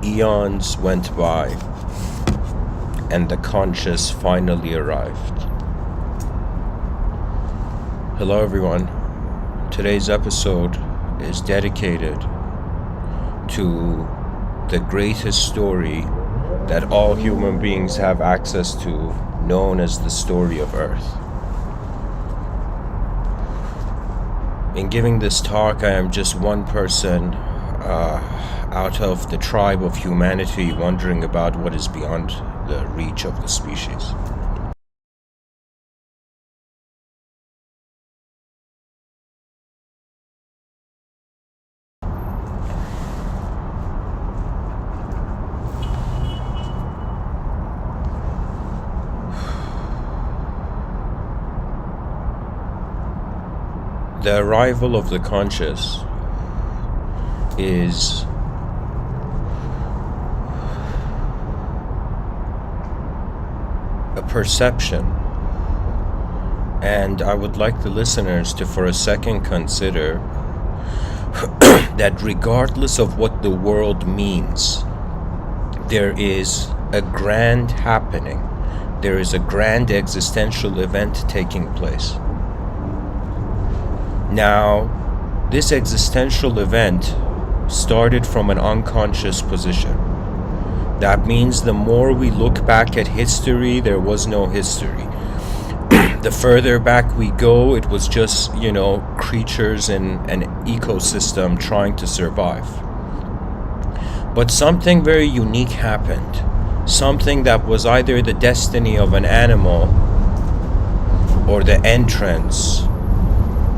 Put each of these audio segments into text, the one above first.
Eons went by, and the conscious finally arrived. Hello everyone. Today's episode is dedicated to the greatest story that all human beings have access to, known as the story of Earth. In giving this talk, I am just one person out of the tribe of humanity wondering about what is beyond the reach of the species. The arrival of the conscious is a perception, and I would like the listeners to for a second consider that regardless of what the world means, there is a grand happening, there is a grand existential event taking place. Now, this existential event started from an unconscious position. That means the more we look back at history, there was no history. The further back we go, it was just, creatures in an ecosystem trying to survive. But something very unique happened. Something that was either the destiny of an animal or the entrance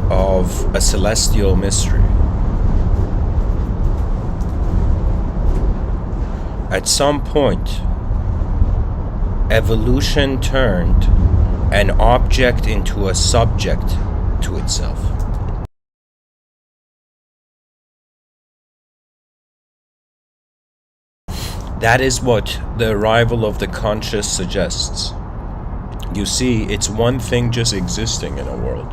of a celestial mystery. At some point, evolution turned an object into a subject to itself. That is what the arrival of the conscious suggests. You see, it's one thing just existing in a world.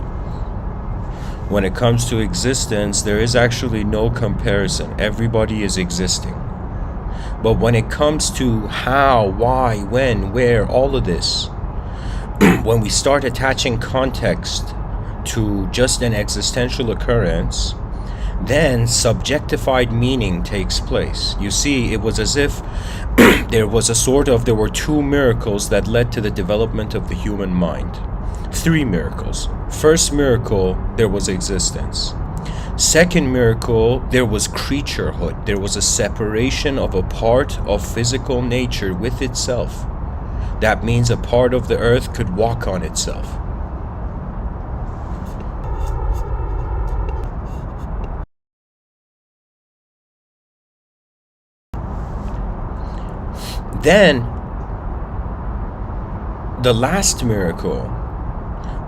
When it comes to existence, there is actually no comparison. Everybody is existing. But when it comes to how, why, when, where, all of this, when we start attaching context to just an existential occurrence, then subjectified meaning takes place. You see, it was as if there were two miracles that led to the development of the human mind. Three miracles. First miracle, there was existence. Second miracle, there was creaturehood. There was a separation of a part of physical nature with itself. That means a part of the earth could walk on itself. Then, the last miracle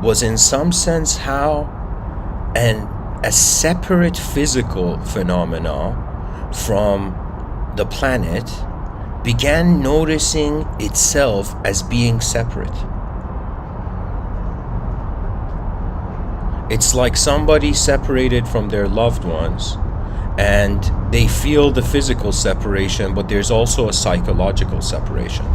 was in some sense how a separate physical phenomena from the planet began noticing itself as being separate. It's like somebody separated from their loved ones and they feel the physical separation, but there's also a psychological separation.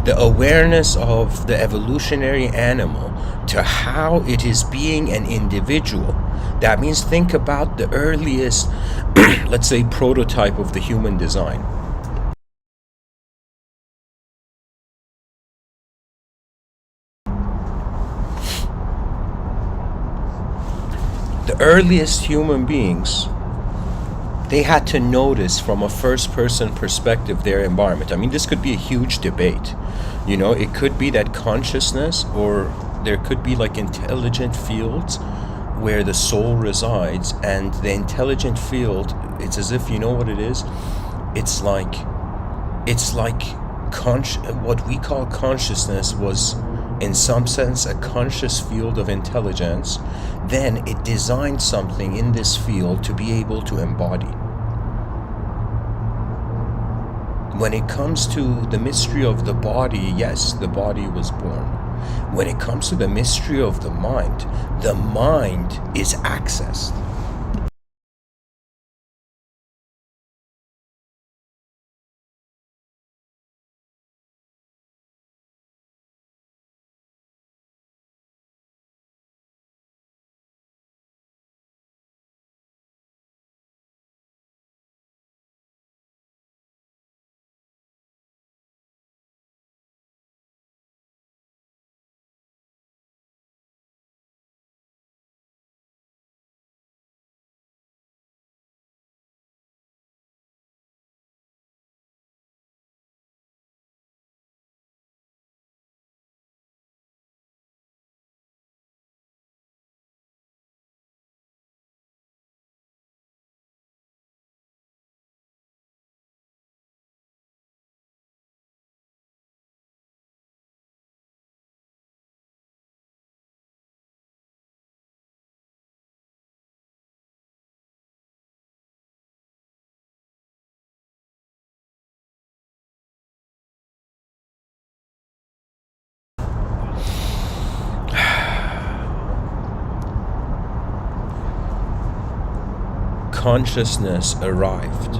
The awareness of the evolutionary animal to how it is being an individual. That means think about the earliest, let's say, prototype of the human design. The earliest human beings, they had to notice from a first-person perspective their environment. I mean, this could be a huge debate. It could be that consciousness, or there could be like intelligent fields where the soul resides, and the intelligent field, it's as if, you know what it is? It's like what we call consciousness was in some sense a conscious field of intelligence. Then it designed something in this field to be able to embody. When it comes to the mystery of the body, yes, the body was born. When it comes to the mystery of the mind is accessed. consciousness arrived,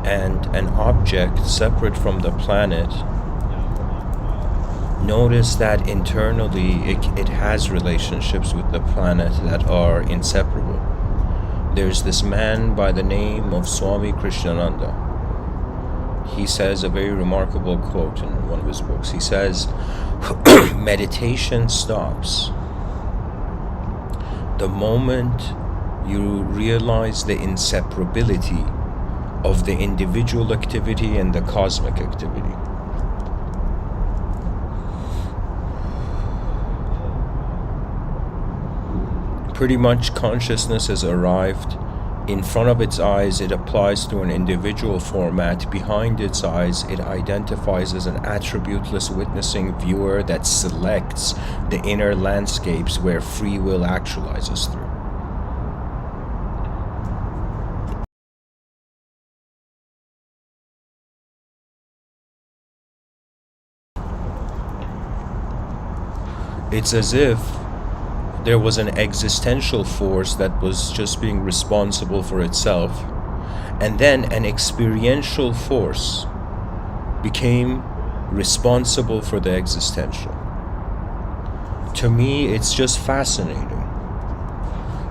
and an object separate from the planet, notice that internally it has relationships with the planet that are inseparable. There's this man by the name of Swami Krishnananda. He says a very remarkable quote in one of his books. He says, meditation stops the moment you realize the inseparability of the individual activity and the cosmic activity. Pretty much consciousness has arrived. In front of its eyes, it applies to an individual format. Behind its eyes, it identifies as an attributeless witnessing viewer that selects the inner landscapes where free will actualizes through. It's as if there was an existential force that was just being responsible for itself, and then an experiential force became responsible for the existential. To me, it's just fascinating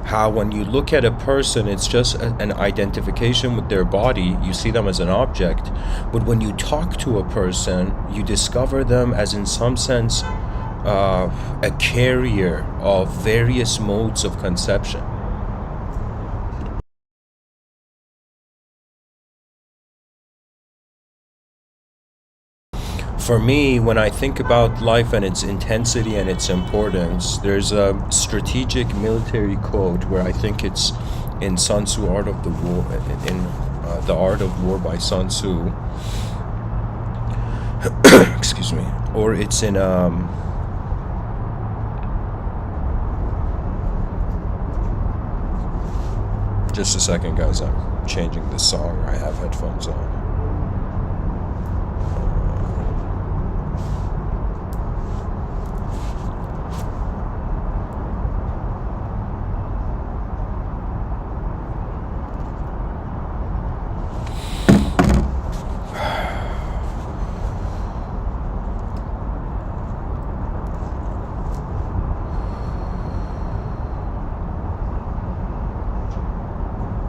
how when you look at a person, it's just an identification with their body. You see them as an object, but when you talk to a person, you discover them as, in some sense, a carrier of various modes of conception. For me, when I think about life and its intensity and its importance, there's a strategic military quote where I think it's in Sun Tzu, Art of the War, in The Art of War by Sun Tzu. Excuse me. Or it's in just a second, guys. I'm changing the song. I have headphones on.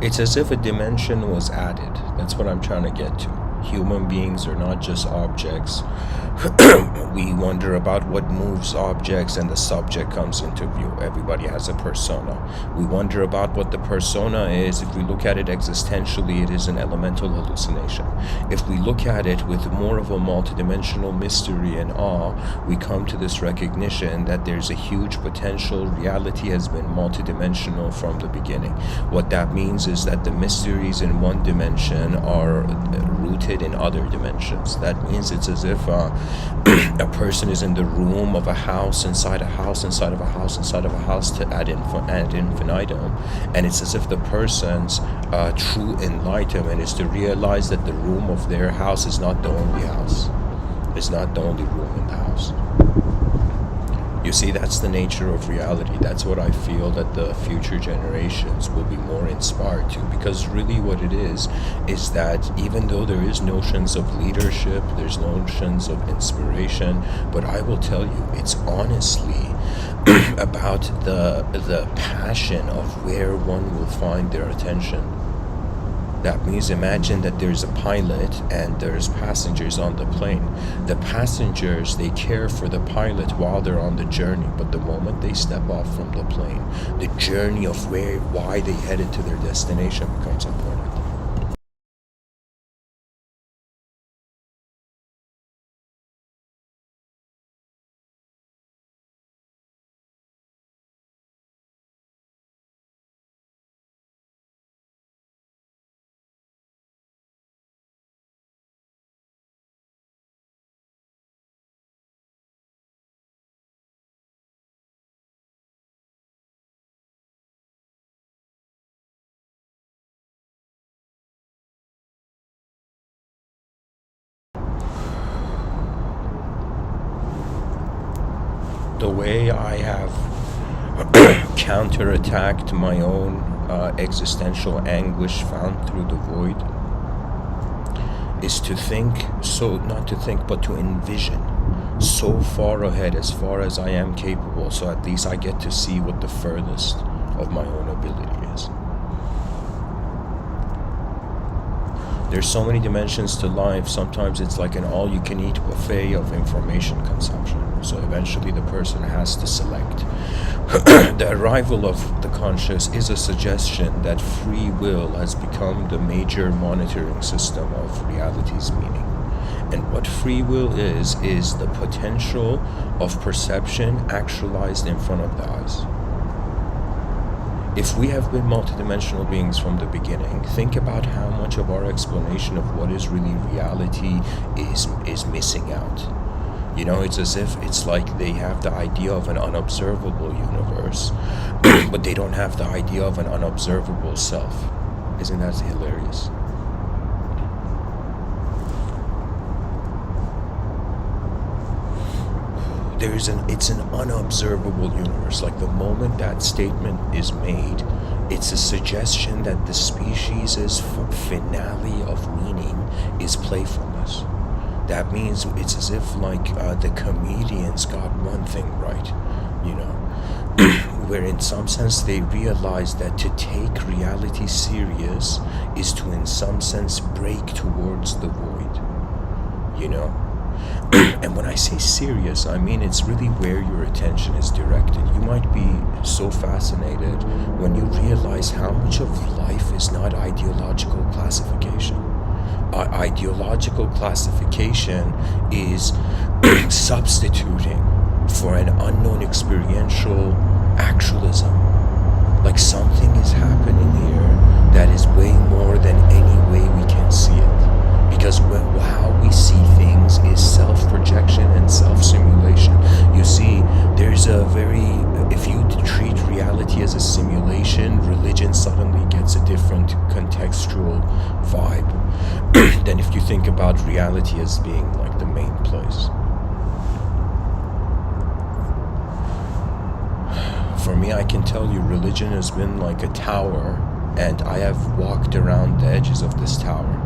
It's as if a dimension was added. That's what I'm trying to get to. Human beings are not just objects. We wonder about what moves objects, and the subject comes into view. Everybody has a persona. We wonder about what the persona is. If we look at it existentially, it is an elemental hallucination. If we look at it with more of a multidimensional mystery and awe, we come to this recognition that there's a huge potential. Reality has been multidimensional from the beginning. What that means is that the mysteries in one dimension are rooted in other dimensions. That means it's as if a person is in the room of a house, inside a house, inside of a house, inside of a house, to ad infinitum, and it's as if the person's true enlightenment is to realize that the room of their house is not the only house, is not the only room in the house. You see, that's the nature of reality. That's what I feel that the future generations will be more inspired to, because really what it is that even though there is notions of leadership, there's notions of inspiration, but I will tell you, it's honestly about the passion of where one will find their attention. That means imagine that there's a pilot and there's passengers on the plane. The passengers, they care for the pilot while they're on the journey, but the moment they step off from the plane, the journey of why they headed to their destination becomes important. The way I have counterattacked my own existential anguish found through the void is to think, so not to think, but to envision so far ahead, as far as I am capable, so at least I get to see what the furthest of my own ability is. There's so many dimensions to life. Sometimes it's like an all-you-can-eat buffet of information consumption. So eventually the person has to select. The arrival of the conscious is a suggestion that free will has become the major monitoring system of reality's meaning. And what free will is the potential of perception actualized in front of the eyes. If we have been multidimensional beings from the beginning, think about how much of our explanation of what is really reality is missing out. You know, it's as if it's like they have the idea of an unobservable universe, but they don't have the idea of an unobservable self. Isn't that hilarious? It's an unobservable universe. Like the moment that statement is made, it's a suggestion that the species' finale of meaning is playfulness. That means it's as if like the comedians got one thing right, you know, where in some sense they realize that to take reality serious is to in some sense break towards the void, you know. And when I say serious, I mean it's really where your attention is directed. You might be so fascinated when you realize how much of life is not ideological classification. Ideological classification is substituting for an unknown experiential actualism. Like something is happening here that is way more than any way we can see it. Because how we see things is self-projection and self-simulation. You see, there's a if you treat reality as a simulation, religion suddenly gets a different contextual vibe than if you think about reality as being like the main place. For me, I can tell you religion has been like a tower, and I have walked around the edges of this tower.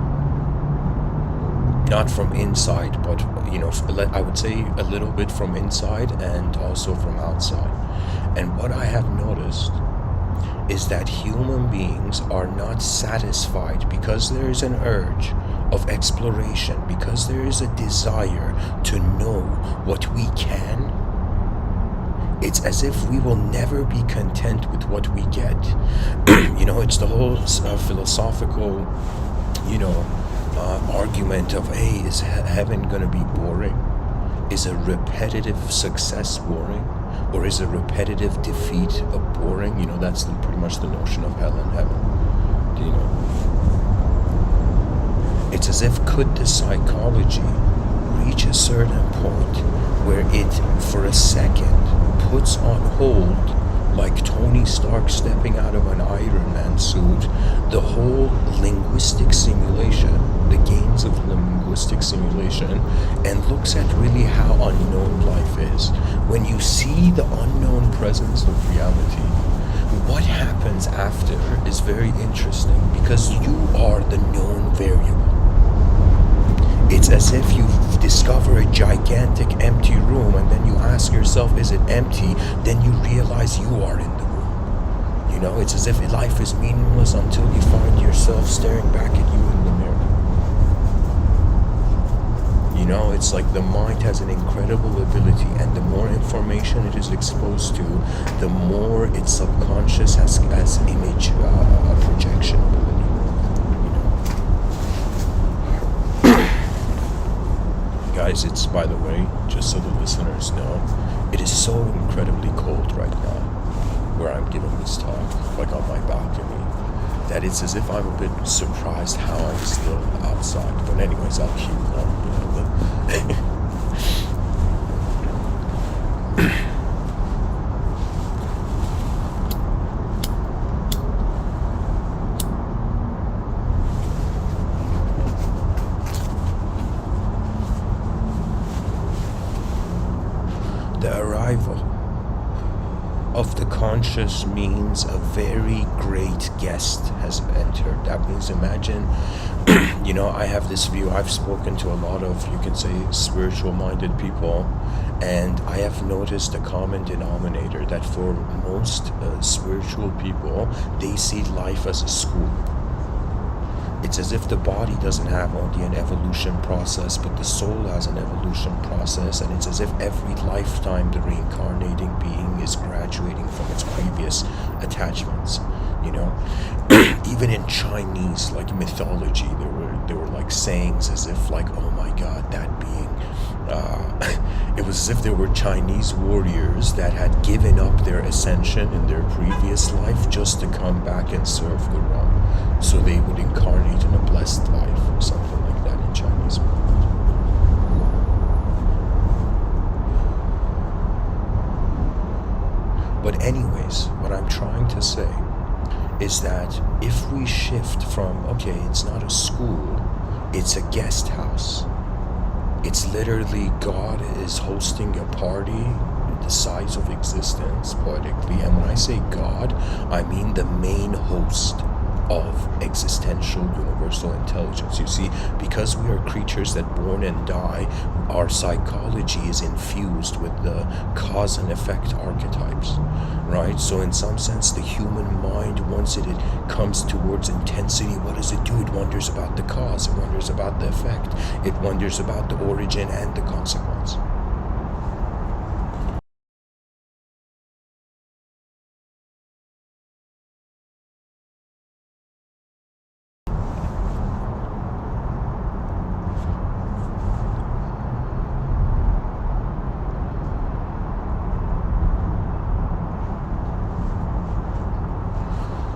Not from inside, but, you know, I would say a little bit from inside and also from outside. And what I have noticed is that human beings are not satisfied because there is an urge of exploration, because there is a desire to know what we can. It's as if we will never be content with what we get. You know, it's the whole philosophical, you know, argument of, hey, is heaven going to be boring? Is a repetitive success boring? Or is a repetitive defeat boring? You know, that's pretty much the notion of hell and heaven. Do you know? It's as if could the psychology reach a certain point where it, for a second, puts on hold, like Tony Stark stepping out of an Iron Man suit, the whole linguistic simulation, the gains of linguistic simulation, and looks at really how unknown life is. When you see the unknown presence of reality, what happens after is very interesting, because you are the known variable. It's as if you discover a gigantic empty room, and then you ask yourself, is it empty? Then you realize you are in the room. You know, it's as if life is meaningless until you find yourself staring back at you in the mirror. You know, it's like the mind has an incredible ability, and the more information it is exposed to, the more its subconscious has image projection ability. Guys, it's, by the way, just so the listeners know, it is so incredibly cold right now where I'm giving this talk, like on my balcony, that it's as if I'm a bit surprised how I'm still outside. But anyways, I'll keep on, you know, conscious means a very great guest has entered. That means, imagine, I have this view. I've spoken to a lot of, you can say, spiritual minded people, and I have noticed a common denominator that for most spiritual people, they see life as a school. It's as if the body doesn't have only an evolution process, but the soul has an evolution process, and it's as if every lifetime the reincarnating being is graduating from its previous attachments. Even in Chinese mythology, there were sayings as if oh my God, that being. It was as if there were Chinese warriors that had given up their ascension in their previous life just to come back and serve the realm. So they would incarnate in a blessed life or something like that in Chinese mythology. But anyways, what I'm trying to say is that if we shift from, okay, it's not a school, it's a guest house. It's literally God is hosting a party the size of existence, poetically. And when I say God, I mean the main host of existential universal intelligence. You see, because we are creatures that born and die, our psychology is infused with the cause and effect archetypes, right? So in some sense, the human mind, once it comes towards intensity, what does it do? It wonders about the cause, it wonders about the effect, it wonders about the origin and the consequence.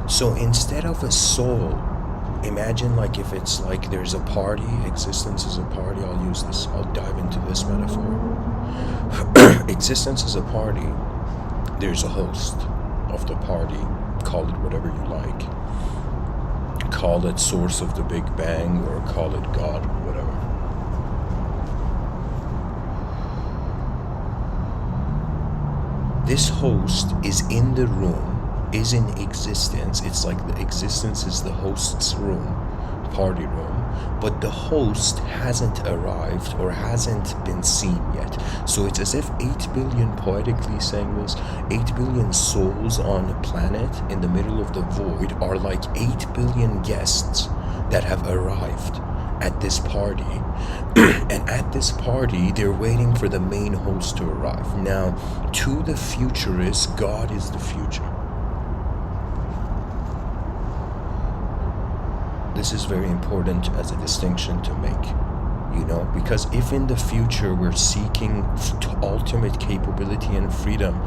So instead of a soul, imagine if it's there's a party, existence is a party. I'll dive into this metaphor. Existence is a party. There's a host of the party. Call it whatever you like. Call it source of the Big Bang, or call it God, whatever. This host is in the room, is in existence. It's the existence is the host's room, party room, but the host hasn't arrived or hasn't been seen yet. So it's as if 8 billion, poetically saying this, 8 billion souls on a planet in the middle of the void are 8 billion guests that have arrived at this party. And at this party, they're waiting for the main host to arrive. Now, to the futurists, God is the future. This is very important as a distinction to make, because if in the future we're seeking ultimate capability and freedom,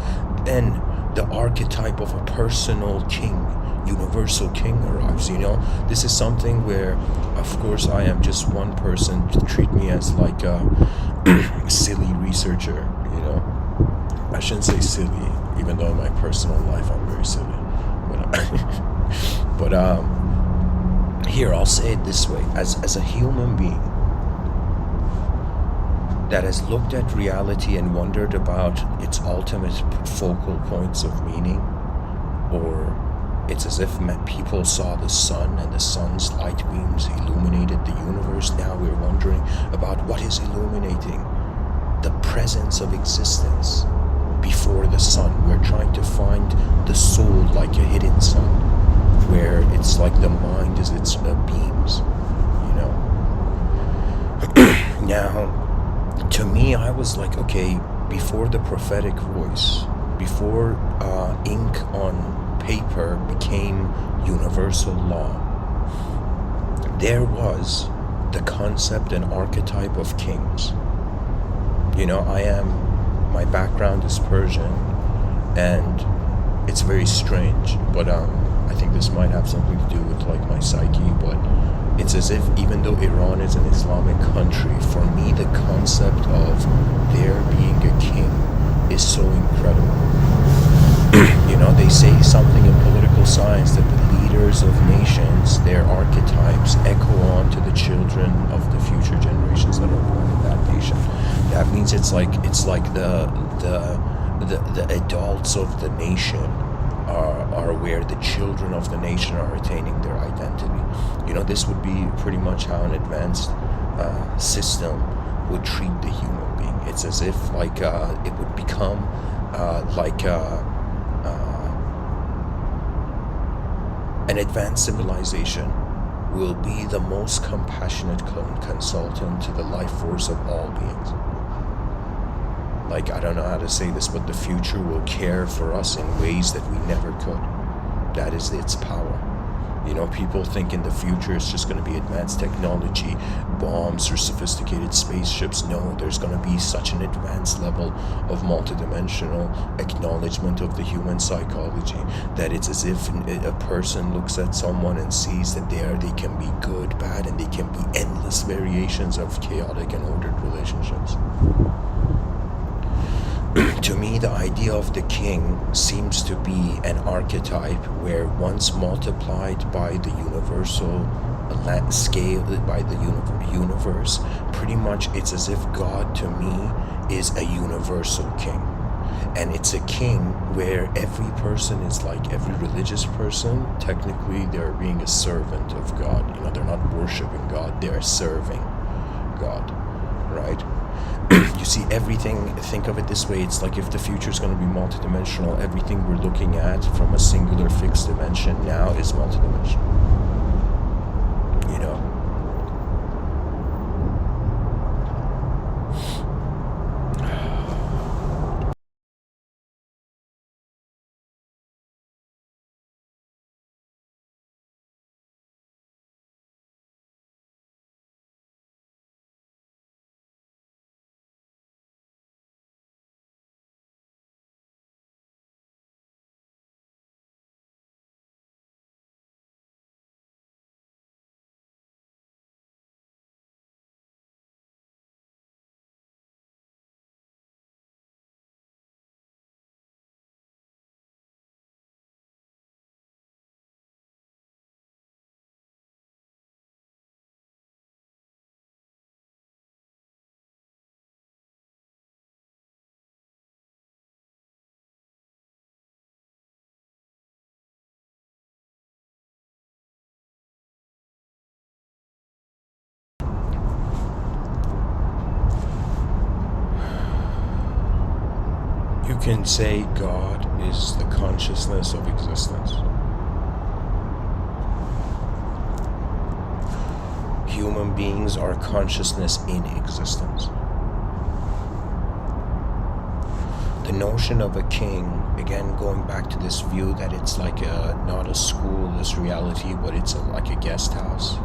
then the archetype of a personal king, universal king arrives. This is something where, of course, I am just one person. Treat me as a silly researcher. I shouldn't say silly, even though in my personal life I'm very silly, but here, I'll say it this way. As a human being that has looked at reality and wondered about its ultimate focal points of meaning, or it's as if people saw the sun and the sun's light beams illuminated the universe. Now we're wondering about what is illuminating the presence of existence before the sun. We're trying to find the soul like a hidden sun, where it's the mind is its beams, Now, to me, I was okay, before the prophetic voice, before ink on paper became universal law, there was the concept and archetype of kings. My background is Persian, and it's very strange, but I think this might have something to do with my psyche, but it's as if even though Iran is an Islamic country, for me the concept of there being a king is so incredible. They say something in political science that the leaders of nations, their archetypes echo on to the children of the future generations that are born in that nation. That means it's the adults of the nation are where the children of the nation are attaining their identity. This would be pretty much how an advanced system would treat the human being. It's as if it would become an advanced civilization will be the most compassionate consultant to the life force of all beings. I don't know how to say this, but the future will care for us in ways that we never could. That is its power. People think in the future it's just going to be advanced technology, bombs or sophisticated spaceships. No, there's going to be such an advanced level of multidimensional acknowledgement of the human psychology that it's as if a person looks at someone and sees that they can be good, bad, and they can be endless variations of chaotic and ordered relationships. To me, the idea of the king seems to be an archetype where, once multiplied by the universal scale, by the universe, pretty much it's as if God, to me, is a universal king. And it's a king where every person is like every religious person. Technically, they're being a servant of God. They're not worshiping God, they're serving God, right? You see, everything, think of it this way, it's like if the future is going to be multidimensional, everything we're looking at from a singular fixed dimension now is multidimensional. You can say God is the consciousness of existence. Human beings are consciousness in existence. The notion of a king, again going back to this view that it's like not a schoolless reality, but it's like a guest house,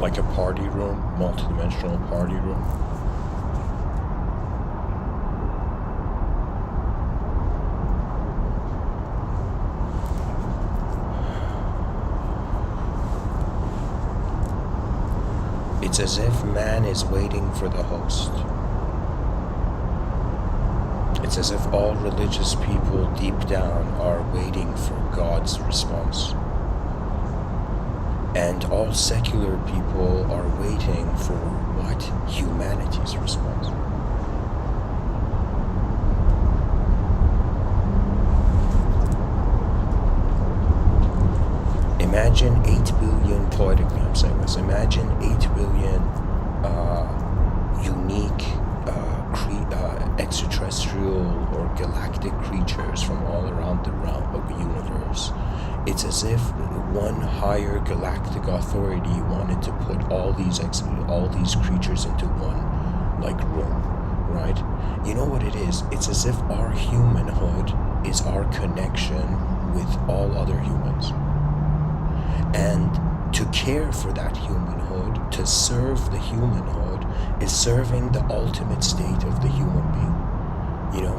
like a party room, multidimensional party room. It's as if man is waiting for the host. It's as if all religious people deep down are waiting for God's response. And all secular people are waiting for what? Humanity's response. Imagine 8 billion, poetically I'm saying this, imagine 8 billion unique extraterrestrial or galactic creatures from all around the realm of the universe. It's as if one higher galactic authority wanted to put all these creatures into one room, right? You know what it is? It's as if our humanhood is our connection with all other humans. And to care for that humanhood, to serve the humanhood, is serving the ultimate state of the human being.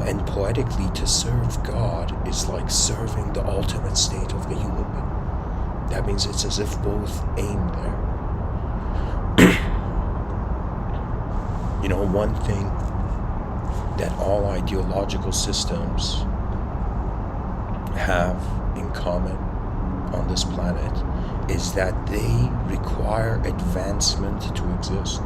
And poetically, to serve God is like serving the ultimate state of the human being. That means it's as if both aim there. One thing that all ideological systems have in common on this planet is that they require advancement to exist.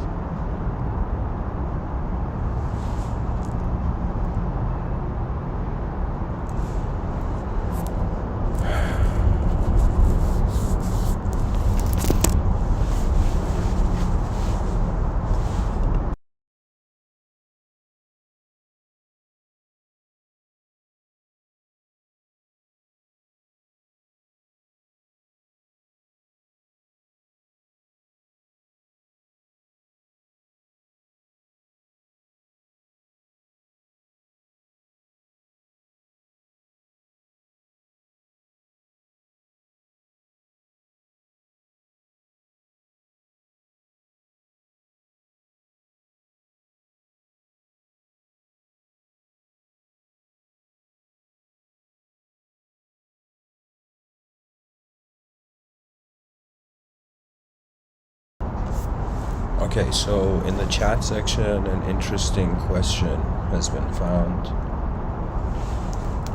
Okay, so in the chat section, an interesting question has been found.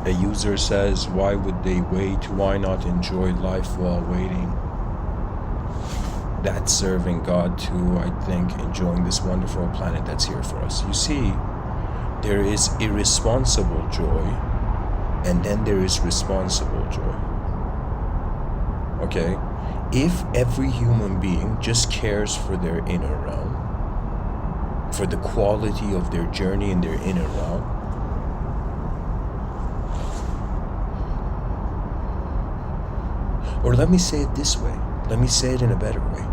A user says, why would they wait? Why not enjoy life while waiting? That's serving God to, I think, enjoying this wonderful planet that's here for us. You see, there is irresponsible joy, and then there is responsible joy. Okay? If every human being just cares for their inner realm, for the quality of their journey in their inner realm, or let me say it this way, let me say it in a better way.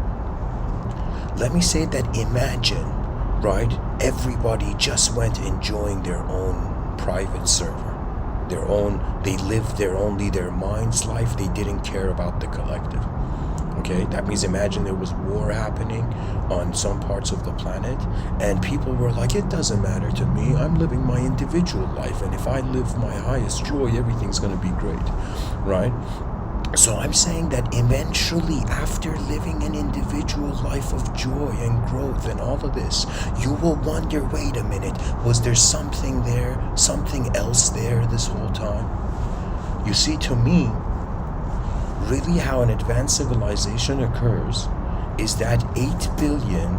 Let me say that imagine, right, everybody just went enjoying their own private server, they lived only their mind's life, they didn't care about the collective. Okay, that means imagine there was war happening on some parts of the planet, and people were like, it doesn't matter to me, I'm living my individual life, and if I live my highest joy, everything's going to be great, right? So I'm saying that eventually, after living an individual life of joy and growth and all of this, you will wonder, wait a minute, was there something there, something else there this whole time? You see, to me, really how an advanced civilization occurs is that 8 billion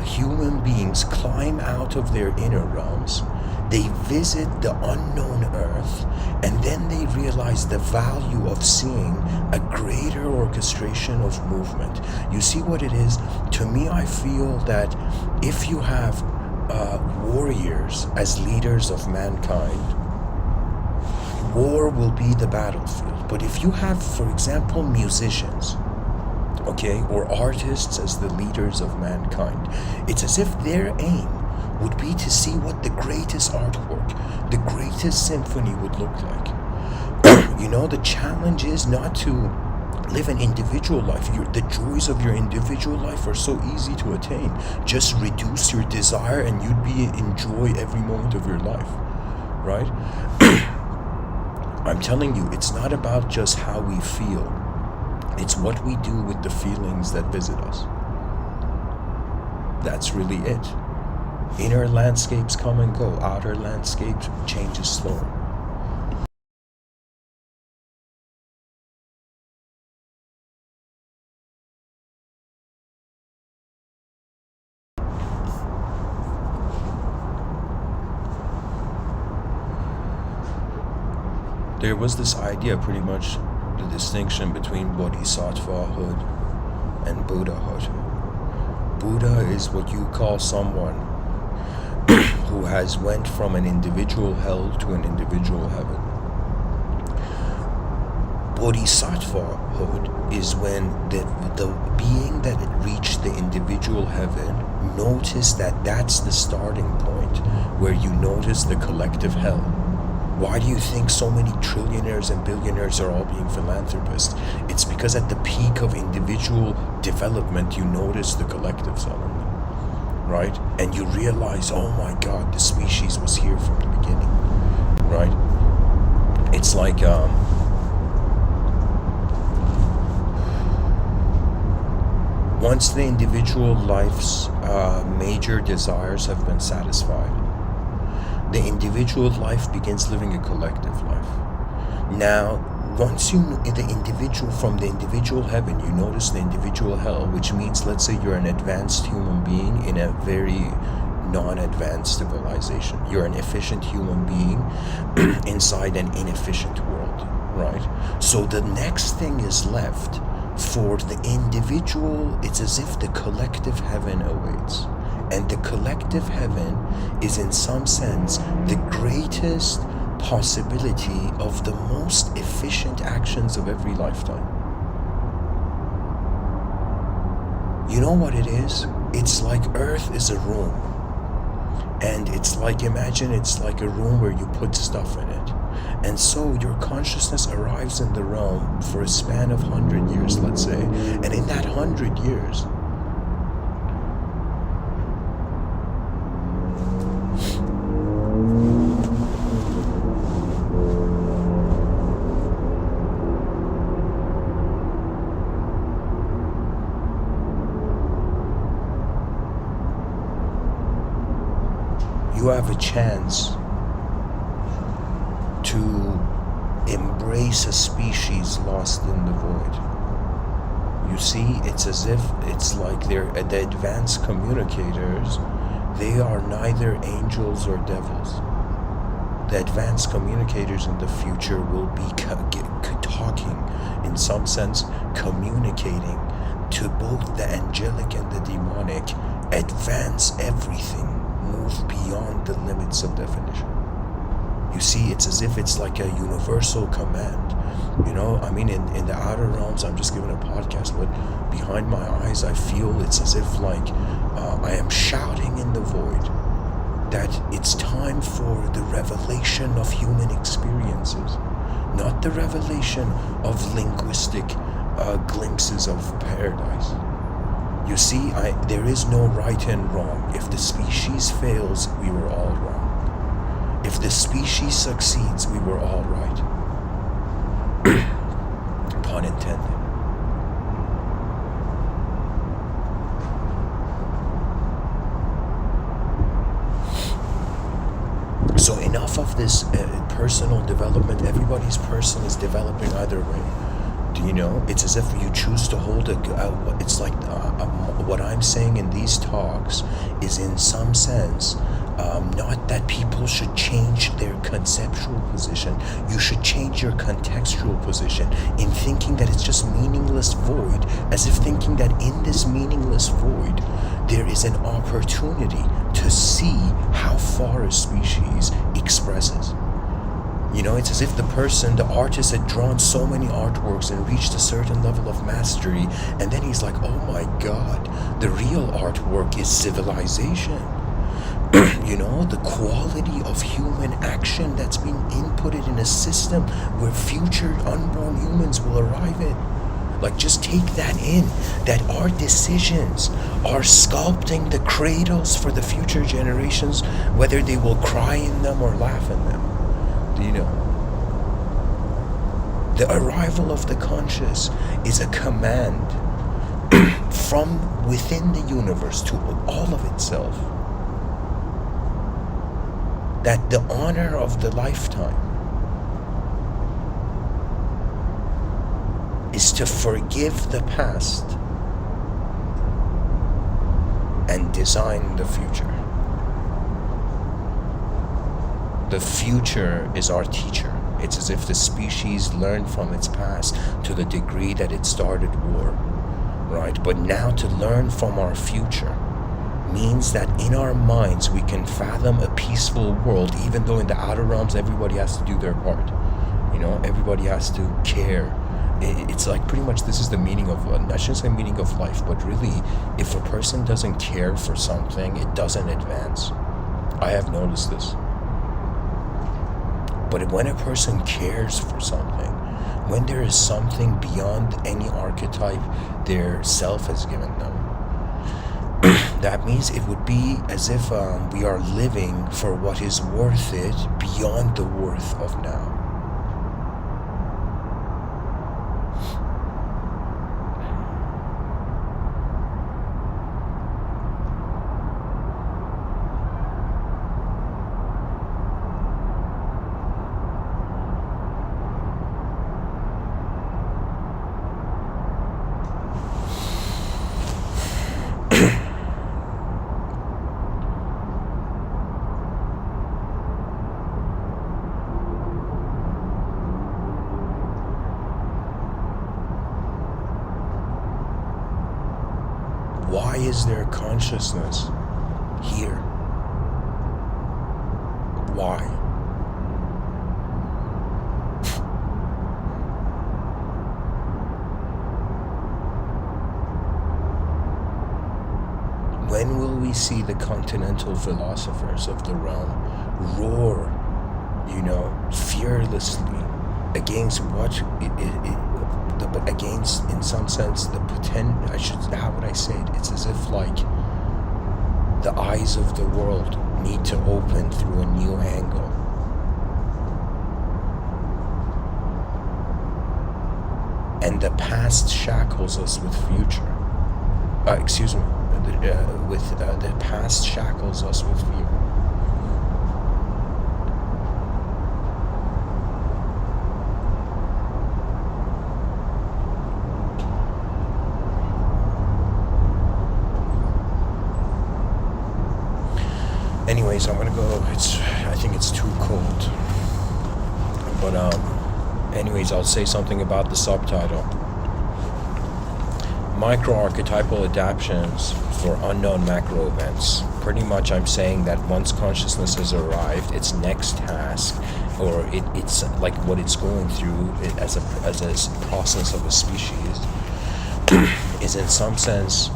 human beings climb out of their inner realms, they visit the unknown earth, and then they realize the value of seeing a greater orchestration of movement. You see what it is? To me, I feel that if you have warriors as leaders of mankind, war will be the battlefield. But if you have, for example, musicians, okay, or artists as the leaders of mankind, it's as if their aim would be to see what the greatest artwork, the greatest symphony would look like. You know, the challenge is not to live an individual life. The joys of your individual life are so easy to attain. Just reduce your desire and you'd enjoy every moment of your life, right? I'm telling you, it's not about just how we feel. It's what we do with the feelings that visit us. That's really it. Inner landscapes come and go. Outer landscapes changes slower. There was this idea, pretty much the distinction between bodhisattvahood and Buddhahood. Buddha is what you call someone who has went from an individual hell to an individual heaven. Bodhisattvahood is when the being that reached the individual heaven noticed that that's the starting point where you notice the collective hell. Why do you think so many trillionaires and billionaires are all being philanthropists? It's because at the peak of individual development, you notice the collective suddenly, right? And you realize, oh my God, the species was here from the beginning, right? It's like, once the individual life's major desires have been satisfied, the individual life begins living a collective life. Now, once you the individual from the individual heaven, you notice the individual hell, which means, let's say you're an advanced human being in a very non-advanced civilization. You're an efficient human being inside an inefficient world, right? So the next thing is left for the individual. It's as if the collective heaven awaits. And the collective heaven is, in some sense, the greatest possibility of the most efficient actions of every lifetime. You know what it is? It's like Earth is a room. And it's like, imagine it's like a room where you put stuff in it. And so your consciousness arrives in the realm for a span of 100 years, let's say. And in that 100 years, you have a chance to embrace a species lost in the void. You see, it's as if it's like the advanced communicators, they are neither angels or devils. The advanced communicators in the future will be talking, in some sense, communicating to both the angelic and the demonic, advance everything, move beyond the limits of definition. You see, it's as if it's like a universal command. I mean, in the outer realms, I'm just giving a podcast, but behind my eyes, I feel it's as if like I am shouting in the void that it's time for the revelation of human experiences, not the revelation of linguistic glimpses of paradise. You see, there is no right and wrong. If the species fails, we were all wrong. If the species succeeds, we were all right. Pun intended. So enough of this personal development. Everybody's person is developing either way. Do you know? It's as if you choose to hold it's like what I'm saying in these talks is in some sense not that people should change their conceptual position. You should change your contextual position in thinking that it's just meaningless void, as if thinking that in this meaningless void there is an opportunity to see how far a species expresses. It's as if the artist had drawn so many artworks and reached a certain level of mastery, and then he's like, oh my god, the real artwork is civilization. The quality of human action that's being inputted in a system where future unborn humans will arrive in. Like, just take that in, that our decisions are sculpting the cradles for the future generations, whether they will cry in them or laugh in them. Do you know? The arrival of the conscious is a command from within the universe to all of itself, that the honor of the lifetime is to forgive the past and design the future. The future is our teacher. It's as if the species learned from its past to the degree that it started war, right? But now to learn from our future means that in our minds we can fathom a peaceful world, even though in the outer realms everybody has to do their part. Everybody has to care. It's like pretty much this is the meaning of, I shouldn't say meaning of life, but really, if a person doesn't care for something, it doesn't advance. I have noticed this. But when a person cares for something, when there is something beyond any archetype their self has given them, that means it would be as if we are living for what is worth it beyond the worth of now. Why is there consciousness here? Why? When will we see the continental philosophers of the realm roar, fearlessly against what but against, in some sense, how would I say it? It's as if like the eyes of the world need to open through a new angle. And the past shackles us with future. The past shackles us with future. anyways, I'm gonna go. I think it's too cold. But anyways, I'll say something about the subtitle. Micro-Archetypal Adaptions for Unknown Macro Events. Pretty much I'm saying that once consciousness has arrived, its next task, or it's like what it's going through as a process of a species, is in some sense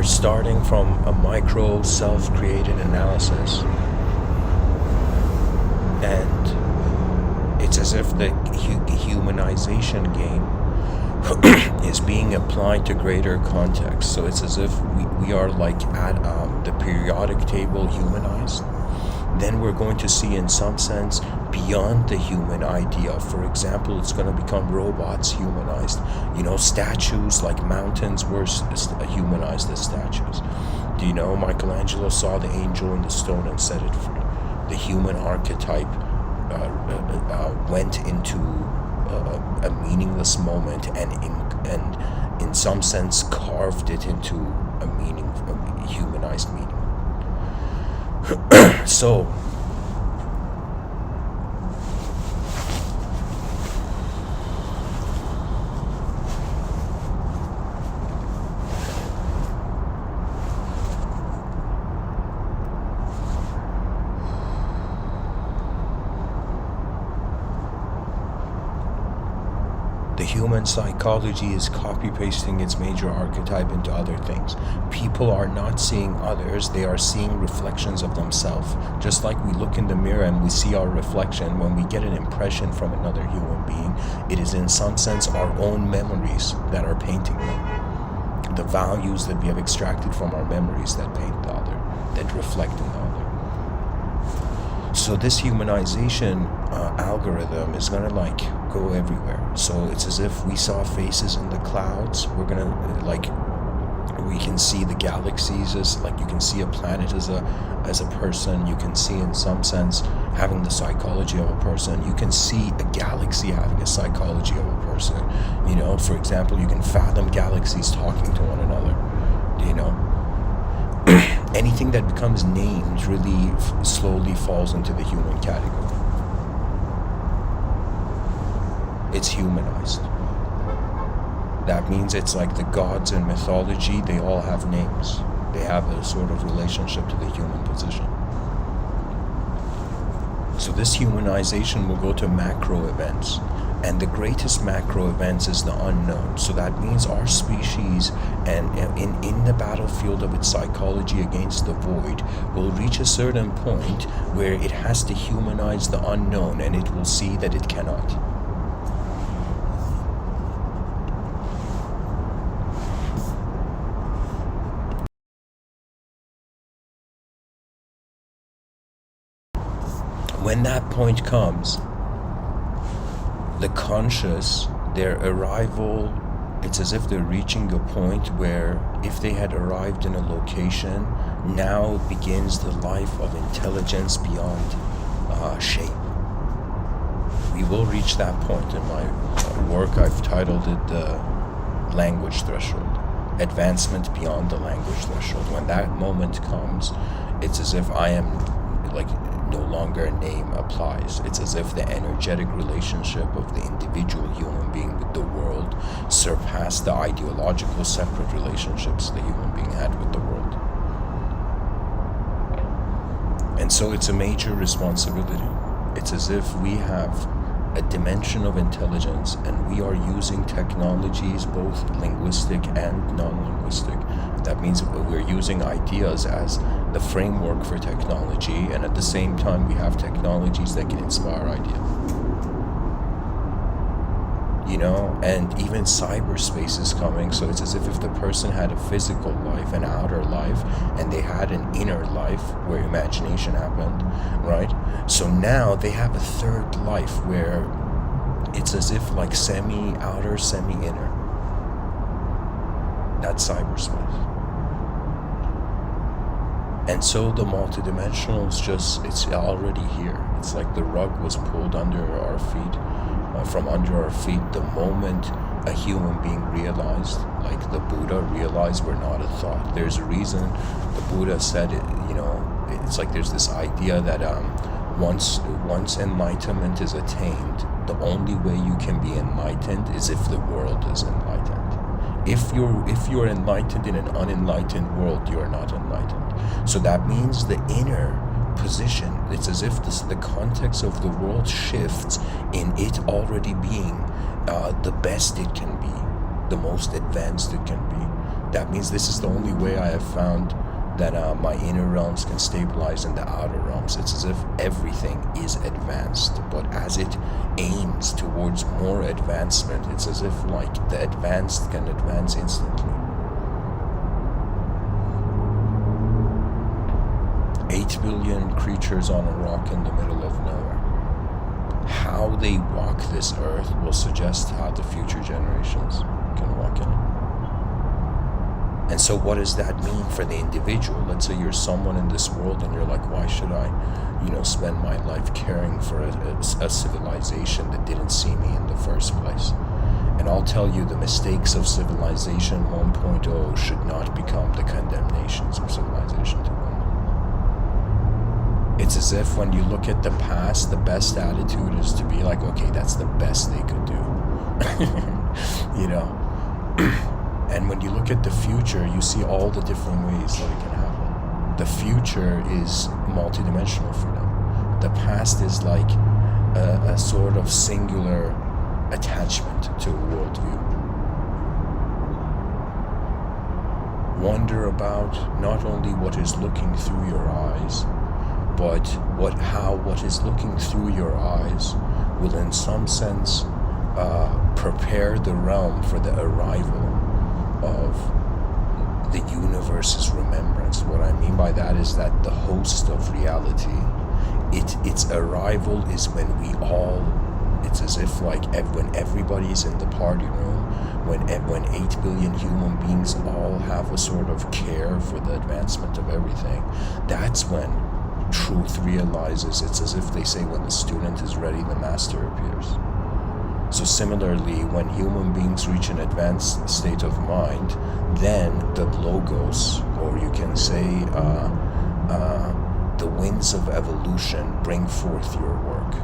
starting from a micro self-created analysis, and it's as if the humanization game is being applied to greater context. So it's as if we are like at the periodic table humanized. Then we're going to see in some sense beyond the human idea. For example, it's going to become robots humanized. Statues like mountains were humanized as statues. Do you know Michelangelo saw the angel in the stone and set it free? The human archetype went into a meaningless moment and in some sense carved it into a humanized meaning. So the human psychology is copy-pasting its major archetype into other things. People are not seeing others, they are seeing reflections of themselves. Just like we look in the mirror and we see our reflection, when we get an impression from another human being, it is in some sense our own memories that are painting them. The values that we have extracted from our memories that paint the other, that reflect in the other. So this humanization algorithm is gonna go everywhere. So it's as if we saw faces in the clouds. We're gonna we can see the galaxies as you can see a planet as a person. You can see in some sense having the psychology of a person. You can see a galaxy having a psychology of a person. For example, you can fathom galaxies talking to one another. Anything that becomes named really slowly falls into the human category. It's humanized. That means it's like the gods in mythology, they all have names. They have a sort of relationship to the human position. So this humanization will go to macro events. And the greatest macro events is the unknown. So that means our species, and in the battlefield of its psychology against the void, will reach a certain point where it has to humanize the unknown, and it will see that it cannot. When that point comes, the conscious, their arrival, it's as if they're reaching a point where if they had arrived in a location, now begins the life of intelligence beyond shape. We will reach that point. In my work, I've titled it the language threshold, advancement beyond the language threshold. When that moment comes, it's as if I am no longer a name applies. It's as if the energetic relationship of the individual human being with the world surpassed the ideological separate relationships the human being had with the world. And so it's a major responsibility. It's as if we have a dimension of intelligence and we are using technologies, both linguistic and non-linguistic. That means we're using ideas as the framework for technology, and at the same time we have technologies that can inspire ideas. And even cyberspace is coming, so it's as if the person had a physical life, an outer life, and they had an inner life where imagination happened, right? So now they have a third life where it's as if like semi-outer, semi-inner. That's cyberspace. And so the multidimensional is just, it's already here. It's like the rug was pulled under our feet, from under our feet the moment a human being realized, like the Buddha realized we're not a thought. There's a reason the Buddha said it, it's like there's this idea that once enlightenment is attained, the only way you can be enlightened is if the world is enlightened. If you're enlightened in an unenlightened world, you are not enlightened. So that means the inner position, it's as if the context of the world shifts in it already being the best it can be, the most advanced it can be. That means this is the only way I have found that my inner realms can stabilize in the outer realms. It's as if everything is advanced, but as it aims towards more advancement, it's as if like the advanced can advance instantly. 8 billion creatures on a rock in the middle of nowhere. How they walk this earth will suggest how the future generations can walk in it. And so what does that mean for the individual? Let's say you're someone in this world and you're like, why should I, spend my life caring for a civilization that didn't see me in the first place? And I'll tell you, the mistakes of civilization 1.0 should not become the condemnations of civilization 2.0. It's as if when you look at the past, the best attitude is to be like, okay, that's the best they could do. And when you look at the future, you see all the different ways that it can happen. The future is multidimensional for them. The past is like a sort of singular attachment to a worldview. Wonder about not only what is looking through your eyes, but what is looking through your eyes will in some sense prepare the realm for the arrival of the universe's remembrance. What I mean by that is that the host of reality, its arrival is when it's as if like when everybody's in the party room, when 8 billion human beings all have a sort of care for the advancement of everything, that's when truth realizes. It's as if they say when the student is ready, the master appears. So similarly, when human beings reach an advanced state of mind, then the logos, or you can say the winds of evolution, bring forth your work.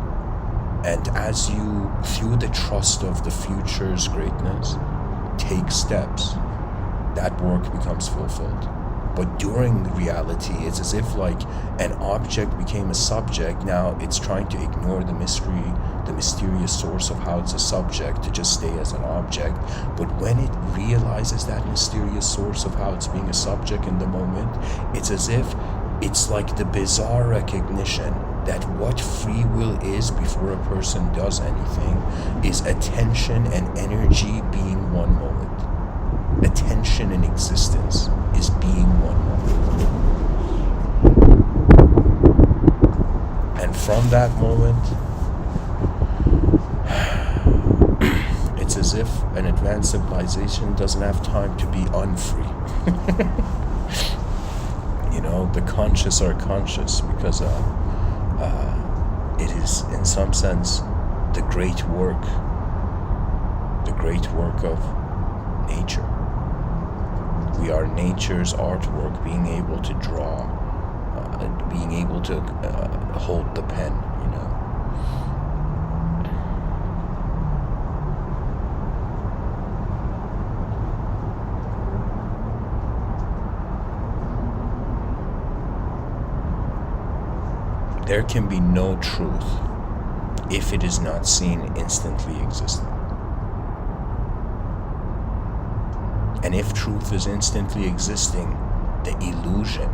And as you, through the trust of the future's greatness, take steps, that work becomes fulfilled. But during reality, it's as if like an object became a subject. Now it's trying to ignore the mystery, the mysterious source of how it's a subject, to just stay as an object. But when it realizes that mysterious source of how it's being a subject in the moment, it's as if it's like the bizarre recognition that what free will is before a person does anything is attention and energy being one moment. Attention and existence is being one moment. And from that moment, it's as if an advanced civilization doesn't have time to be unfree. The conscious are conscious because it is in some sense the great work of nature. We are nature's artwork, being able to draw, being able to hold the pen, There can be no truth if it is not seen instantly existing. And if truth is instantly existing, the illusion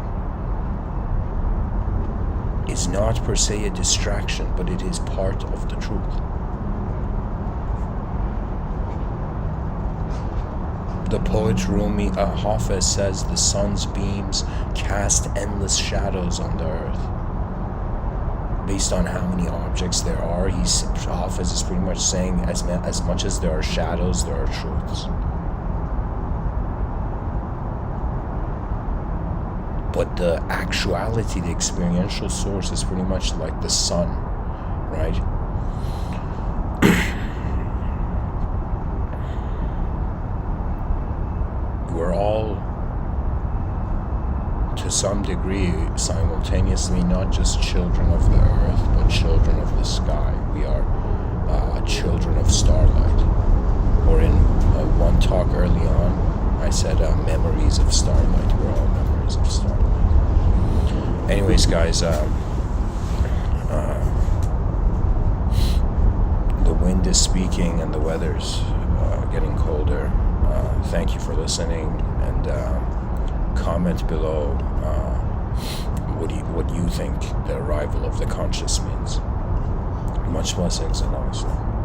is not per se a distraction, but it is part of the truth. The poet Rumi Hafez says the sun's beams cast endless shadows on the earth. based on how many objects there are, Hafiz is pretty much saying as much as there are shadows, there are truths. But the actuality, the experiential source, is pretty much like the sun, right? We're all, to some degree, simultaneously not just children of the earth, but children of the sky. We are children of starlight. Or in one talk early on, I said memories of starlight. We're all memories of starlight. Anyways, guys, the wind is speaking and the weather's getting colder. Thank you for listening, and comment below what you think the arrival of the conscious means. Much blessings and namaste.